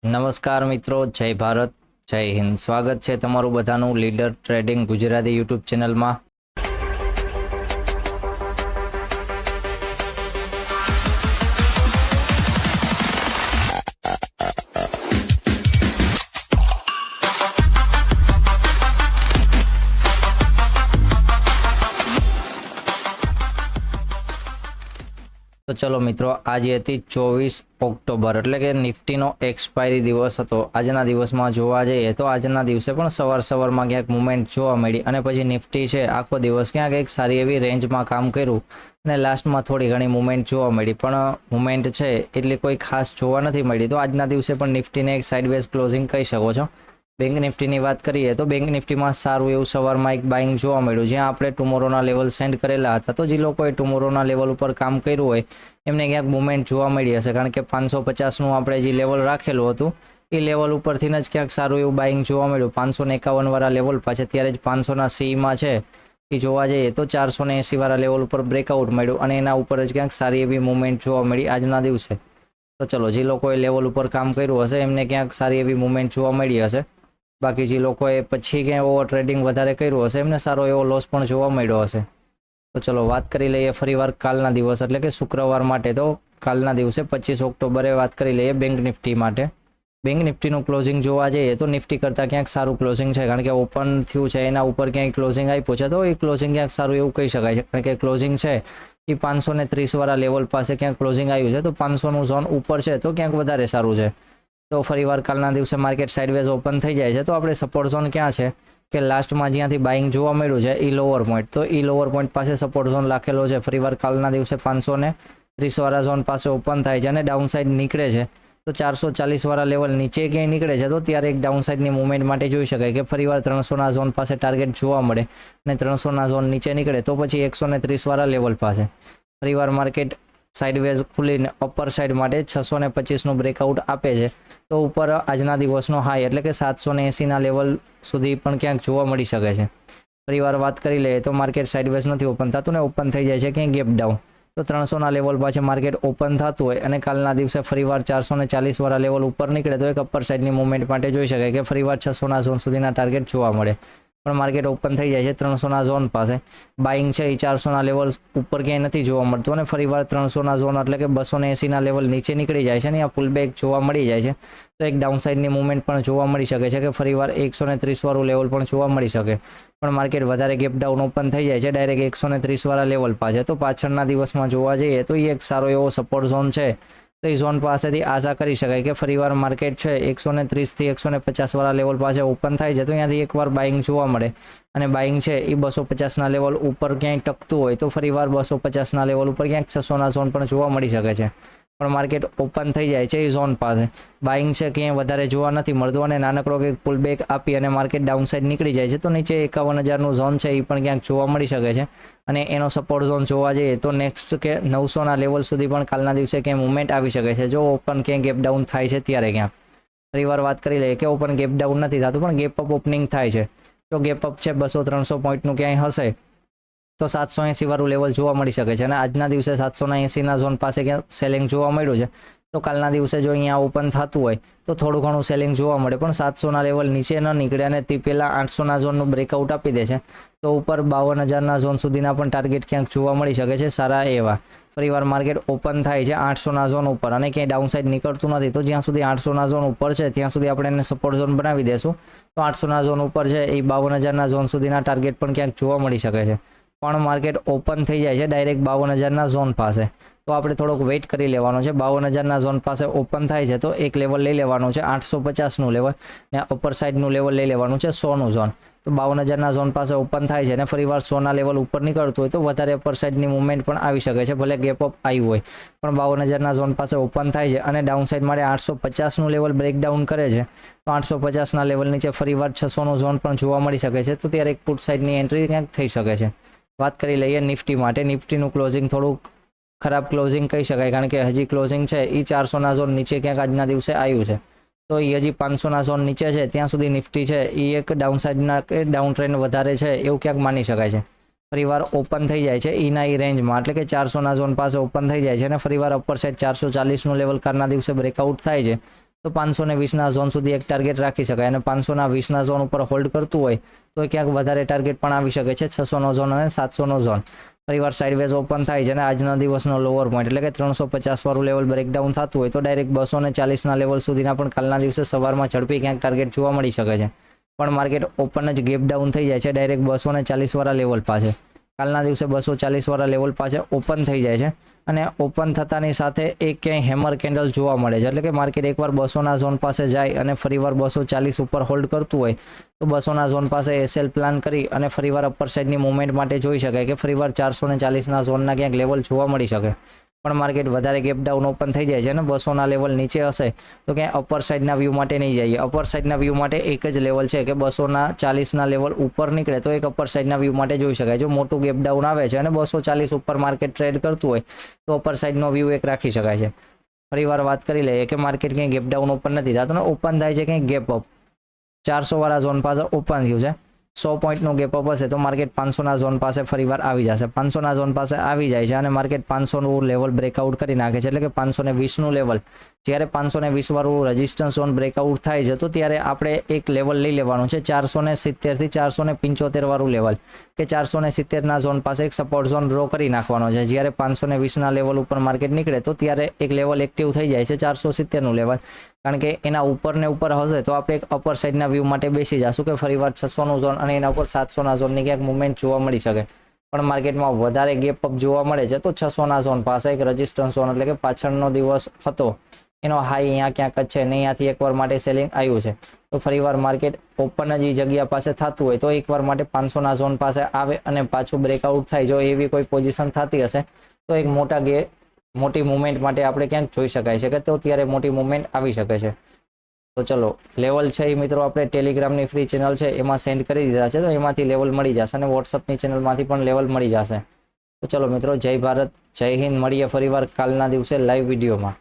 નમસ્કાર મિત્રો, જય ભારત, જય હિન્દ. સ્વાગત છે તમારું બધાનું લીડર ટ્રેડિંગ ગુજરાતી યુટ્યુબ ચેનલમાં. તો ચલો મિત્રો, આજે હતી 24 ઓક્ટોબર એટલે કે નિફ્ટીનો એક્સપાયરી દિવસ હતો. આજના દિવસમાં જોવા જઈએ તો આજના દિવસે પણ સવારમાં ક્યાંક મુવમેન્ટ જોવા મળી અને પછી નિફ્ટી છે આખો દિવસ ક્યાંક એક સારી એવી રેન્જમાં કામ કર્યું અને લાસ્ટમાં થોડી ઘણી મુવમેન્ટ જોવા મળી, પણ મુવમેન્ટ છે એટલી કોઈ ખાસ જોવા નથી મળી. તો આજના દિવસે પણ નિફ્ટીને એક સાઇડવેઝ ક્લોઝિંગ કહી શકો છો. બેંક નિફ્ટીની વાત કરીએ તો બેંક નિફ્ટીમાં સારું એવું સવારમાં એક બાઇંગ જોવા મળ્યું, જ્યાં આપણે ટુમોરોના લેવલ સેન્ડ કરેલા હતા. તો જે લોકોએ ટુમોરોના લેવલ ઉપર કામ કર્યું હોય એમને ક્યાંક મુવમેન્ટ જોવા મળી હશે, કારણ કે 550નું આપણે જે લેવલ રાખેલું હતું એ લેવલ ઉપરથી જ ક્યાંક સારું એવું બાઇંગ જોવા મળ્યું. 551 વાળા લેવલ પાછળ ત્યારે જ 500ના સીમાં છે એ જોવા જઈએ તો 480 વાળા લેવલ ઉપર બ્રેકઆઉટ મળ્યું અને એના ઉપર જ ક્યાંક સારી એવી મુવમેન્ટ જોવા મળી આજના દિવસે. તો ચલો, જે લોકોએ લેવલ ઉપર કામ કર્યું હશે એમને ક્યાંક સારી એવી મુવમેન્ટ જોવા મળી હશે. બાકી જે લોકોએ પછી ક્યાંય ઓવર ટ્રેડિંગ વધારે કર્યું હશે એમને સારો એવો લોસ પણ જોવા મળ્યો હશે. તો ચલો વાત કરી લઈએ ફરીવાર કાલના દિવસ એટલે કે શુક્રવાર માટે. તો કાલના દિવસે 25 ઓક્ટોબરે વાત કરી લઈએ બેંક નિફ્ટી માટે. બેંક નિફ્ટીનું ક્લોઝિંગ જોવા જઈએ તો નિફ્ટી કરતાં ક્યાંક સારું ક્લોઝિંગ છે, કારણ કે ઓપન થયું છે એના ઉપર ક્યાંય ક્લોઝિંગ આપ્યું છે તો એ ક્લોઝિંગ ક્યાંક સારું એવું કહી શકાય છે, કારણ કે ક્લોઝિંગ છે એ 530 વાળા લેવલ પાસે ક્યાંક ક્લોઝિંગ આવ્યું છે. તો 500નું ઝોન ઉપર છે તો ક્યાંક વધારે સારું છે. તો ફરીવાર કાલના દિવસે માર્કેટ સાઇડવેઝ ઓપન થઈ જાય છે તો આપણે સપોર્ટ ઝોન ક્યાં છે કે લાસ્ટમાં જ્યાંથી બાઇંગ જોવા મળ્યું છે એ લોઅર પોઈન્ટ, તો એ લોઅર પોઈન્ટ પાસે સપોર્ટ ઝોન રાખેલો છે. ફરીવાર કાલના દિવસે 530 વાળા ઝોન પાસે ઓપન થાય છે અને ડાઉન સાઇડ નીકળે છે તો 440 વાળા લેવલ નીચે ક્યાંય નીકળે છે તો ત્યારે એક ડાઉન સાઇડની મૂવમેન્ટ માટે જોઈ શકાય કે ફરીવાર 300ના ઝોન પાસે ટાર્ગેટ જોવા મળે અને 300ના ઝોન નીચે નીકળે તો પછી 130 વાળા લેવલ પાસે ફરીવાર માર્કેટ સાઇડવેઝ ખુલીને અપર સાઇડ માટે 625નું બ્રેકઆઉટ આપે છે. તો ઉપર આજના દિવસનો હાઈ એટલે કે 780ના લેવલ સુધી પણ ક્યાંક જોવા મળી શકે છે. ફરીવાર વાત કરી લઈએ તો માર્કેટ સાઇડવેઝ નથી ઓપન થતું ને ઓપન થઈ જાય છે ક્યાંય ગેપ ડાઉન. તો 300ના લેવલ પાસે માર્કેટ ઓપન થતું હોય અને કાલના દિવસે ફરીવાર 440 વાળા લેવલ ઉપર નીકળે તો એક અપર સાઇડની મૂવમેન્ટ માટે જોઈ શકાય કે ફરીવાર 600ના ઝોન સુધીના ટાર્ગેટ જોવા મળે, પણ માર્કેટ ઓપન થઈ જાય છે 300ના ઝોન પાસે. બાઇંગ છે એ 400ના લેવલ ઉપર ક્યાંય નથી જોવા મળતું અને ફરીવાર 300ના ઝોન એટલે કે 280ના લેવલ નીચે નીકળી જાય છે અને આ પુલ બેક જોવા મળી જાય છે તો એક ડાઉન સાઇડની મૂવમેન્ટ પણ જોવા મળી શકે છે કે ફરીવાર 130 વાળું લેવલ પણ જોવા મળી શકે, પણ માર્કેટ વધારે ગેપ ડાઉન ઓપન થઈ જાય છે ડાયરેક્ટ 130 વાળા લેવલ પાસે. તો પાછળના દિવસમાં જોવા જઈએ તો એ એક સારો એવો સપોર્ટ ઝોન છે. તો એ ઝોન પાસેથી આશા કરી શકાય કે ફરીવાર માર્કેટ છે 130થી 150 વાળા લેવલ પાસે ઓપન થાય છે તો ત્યાંથી એકવાર બાઇંગ જોવા મળે અને બાઇંગ છે એ 250ના લેવલ ઉપર ક્યાંય ટકતું હોય તો ફરીવાર 250ના લેવલ ઉપર ક્યાંક 600ના ઝોન પણ જોવા મળી શકે છે, પણ માર્કેટ ઓપન થઈ જાય છે એ ઝોન પાસે. બાઇંગ છે ક્યાંય વધારે જોવા નથી મળતું અને નાનકડો કંઈક પુલ બેક આપી અને માર્કેટ ડાઉન સાઇડ નીકળી જાય છે તો નીચે 51,000નું ઝોન છે એ પણ ક્યાંક જોવા મળી શકે છે અને એનો સપોર્ટ ઝોન જોવા જઈએ તો નેક્સ્ટ કે 900ના લેવલ સુધી પણ કાલના દિવસે ક્યાંય મૂવમેન્ટ આવી શકે છે જો ઓપન ક્યાંય ગેપ ડાઉન થાય છે ત્યારે. ક્યાંક ફરીવાર વાત કરી લઈએ કે ઓપન ગેપ ડાઉન નથી થતું પણ ગેપ અપ ઓપનિંગ થાય છે. જો ગેપ અપ છે 200-300 પોઈન્ટનું ક્યાંય હશે તો 780 વાળું લેવલ જોવા મળી શકે છે અને આજના દિવસે 780ના ઝોન પાસે ક્યાંક સેલિંગ જોવા મળ્યું છે. તો કાલના દિવસે જો અહીંયા ઓપન થતું હોય તો થોડું ઘણું સેલિંગ જોવા મળે, પણ 700ના લેવલ નીચે ન નીકળે અને તે પહેલાં 800ના ઝોનનું બ્રેકઆઉટ આપી દે છે તો ઉપર 52,000ના ઝોન સુધીના પણ ટાર્ગેટ ક્યાંક જોવા મળી શકે છે સારા એવા. ફરીવાર માર્કેટ ઓપન થાય છે 800ના ઝોન ઉપર અને ક્યાંય ડાઉન સાઇડ નીકળતું નથી તો જ્યાં સુધી 800ના ઝોન ઉપર છે ત્યાં સુધી આપણે એને સપોર્ટ ઝોન બનાવી દેશું. તો 800ના ઝોન ઉપર છે એ 52,000ના ઝોન સુધીના ટાર્ગેટ પણ ક્યાંક જોવા મળી શકે છે, પણ માર્કેટ ઓપન થઈ જાય છે ડાયરેક્ટ 52,000ના ઝોન પાસે. તો આપણે થોડોક વેઇટ કરી લેવાનો છે. 52,000ના ઝોન પાસે ઓપન થાય છે તો એક લેવલ લઈ લેવાનું છે 850નું લેવલ ને અપર સાઇડનું લેવલ લઈ લેવાનું છે 100નું ઝોન. તો 52,000ના ઝોન પાસે ઓપન થાય છે અને ફરીવાર 100ના લેવલ ઉપર નીકળતું હોય તો વધારે અપર સાઇડની મૂવમેન્ટ પણ આવી શકે છે, ભલે ગેપ અપ આવ્યું હોય, પણ 52,000ના ઝોન પાસે ઓપન થાય છે અને ડાઉન સાઇડ માટે 850નું લેવલ બ્રેકડાઉન કરે છે તો 850ના લેવલ નીચે ફરીવાર 600નું ઝોન પણ જોવા મળી શકે છે તો ત્યારે એક પુટ સાઇડની એન્ટ્રી ક્યાંક થઈ શકે છે. વાત કરી લઈએ નિફ્ટી માટે. નિફ્ટીનું ક્લોઝિંગ થોડુંક ખરાબ ક્લોઝિંગ કહી શકાય, કારણ કે હજી ક્લોઝિંગ છે એ 400ના ઝોન નીચે ક્યાંક આજના દિવસે આવ્યું છે તો એ હજી 500ના ઝોન નીચે છે ત્યાં સુધી નિફ્ટી છે એ એક ડાઉન સાઇડના કે ડાઉન ટ્રેન્ડ વધારે છે એવું ક્યાંક માની શકાય છે. ફરીવાર ઓપન થઈ જાય છે એના એ રેન્જમાં એટલે કે 400ના ઝોન પાસે ઓપન થઈ જાય છે અને ફરીવાર અપર સાઇડ 440નું લેવલ કાલના દિવસે બ્રેકઆઉટ થાય છે તો 520ના ઝોન સુધી એક ટાર્ગેટ રાખી શકાય અને 520ના ઝોન ઉપર હોલ્ડ કરતું હોય તો ક્યાંક વધારે ટાર્ગેટ પણ આવી શકે છે 600નો ઝોન અને 700નો ઝોન. ફરીવાર સાઇડવેઝ ઓપન થાય છે અને આજના દિવસનો લોઅર પોઈન્ટ એટલે કે 350 વાળું લેવલ બ્રેકડાઉન થતું હોય તો ડાયરેક્ટ 240ના લેવલ સુધીના પણ કાલના દિવસે સવારમાં ઝડપી ક્યાંક ટાર્ગેટ જોવા મળી શકે છે. પણ માર્કેટ ઓપન જ ગેપ ડાઉન થઈ જાય છે ડાયરેક્ટ 240 વાળા લેવલ પાસે. કાલના દિવસે 240 વાળા લેવલ પાસે ઓપન થઈ જાય છે અને ઓપન થતાની સાથે એક ક્યાંય હેમર કેન્ડલ જોવા મળે છે એટલે કે માર્કેટ એકવાર 200ના ઝોન પાસે જાય અને ફરીવાર 240 ઉપર હોલ્ડ કરતું હોય તો 200ના ઝોન પાસે એસએલ પ્લાન કરી અને ફરીવાર અપર સાઇડની મુવમેન્ટ માટે જોઈ શકાય કે ફરીવાર 440ના ઝોનના ક્યાંક લેવલ જોવા મળી શકે. પણ માર્કેટ વધારે ગેપ ડાઉન ઓપન થઈ જાય છે અને 200ના લેવલ નીચે હશે તો ક્યાંય અપર સાઇડના વ્યૂ માટે નહીં જઈએ. અપર સાઇડના વ્યૂ માટે એક જ લેવલ છે કે 240ના લેવલ ઉપર નીકળે તો એક અપર સાઇડના વ્યૂ માટે જોઈ શકાય. જો મોટું ગેપ ડાઉન આવે છે અને 240 ઉપર માર્કેટ ટ્રેડ કરતું હોય તો અપર સાઇડનો વ્યૂ એક રાખી શકાય છે. ફરીવાર વાત કરી લઈએ કે માર્કેટ ક્યાંય ગેપ ડાઉન ઓપન નથી થતું અને ઓપન થાય છે ક્યાંય ગેપ અપ. 400 વાળા ઝોન પાસે ઓપન થયું છે 100 પોઈન્ટનો ગેપ અપ હશે તો માર્કેટ 500ના ઝોન પાસે ફરીવાર આવી જશે. 500ના ઝોન પાસે આવી જાય છે અને માર્કેટ 500નું લેવલ બ્રેકઆઉટ કરી નાખે છે એટલે કે 520નું લેવલ. જ્યારે 520 વાળું રેઝિસ્ટન્સ ઝોન બ્રેકઆઉટ થાય છે તો ત્યારે આપણે એક લેવલ લઈ લેવાનું છે 470 થી 475 વાળું લેવલ કે 470ના ઝોન પાસે એક સપોર્ટ ઝોન ડ્રો કરી નાખવાનો છે. જ્યારે 520ના લેવલ ઉપર માર્કેટ નીકળે તો ત્યારે એક લેવલ એક્ટિવ થઈ જાય છે 470નું લેવલ. કારણ કે એના ઉપર ને ઉપર હશે તો આપણે એક અપર સાઇડના વ્યૂ માટે બેસી જશું કે ફરીવાર 600નું ઝોન અને એના ઉપર 700ના ઝોનની ક્યાંક મુવમેન્ટ જોવા મળી શકે. પણ માર્કેટમાં વધારે ગેપ અપ જોવા મળે છે તો 600ના ઝોન પાસે એક રેઝિસ્ટન્સ ઝોન એટલે કે પાછળનો દિવસ હતો એનો હાઈ અહીંયા ક્યાંક જ છે ને અહીંયાથી એકવાર માટે સેલિંગ આવ્યું છે તો ફરીવાર માર્કેટ ઓપન જ એ જગ્યા પાસે થતું હોય તો એકવાર માટે 500ના ઝોન પાસે આવે અને પાછું બ્રેકઆઉટ થાય. જો એવી કોઈ પોઝિશન થતી હશે તો એક મોટી મુવમેન્ટ માટે આપણે ક્યાંક જોઈ શકાય છે કે તો ત્યારે મોટી મુવમેન્ટ આવી શકે છે. તો ચલો લેવલ છે એ મિત્રો આપણે ટેલિગ્રામની ફ્રી ચેનલ છે એમાં સેન્ડ કરી દીધા છે તો એમાંથી લેવલ મળી જશે અને વોટ્સઅપની ચેનલમાંથી પણ લેવલ મળી જશે. તો ચલો મિત્રો જય ભારત જય હિન્દ. મળીએ ફરીવાર કાલના દિવસે લાઈવ વિડીયોમાં.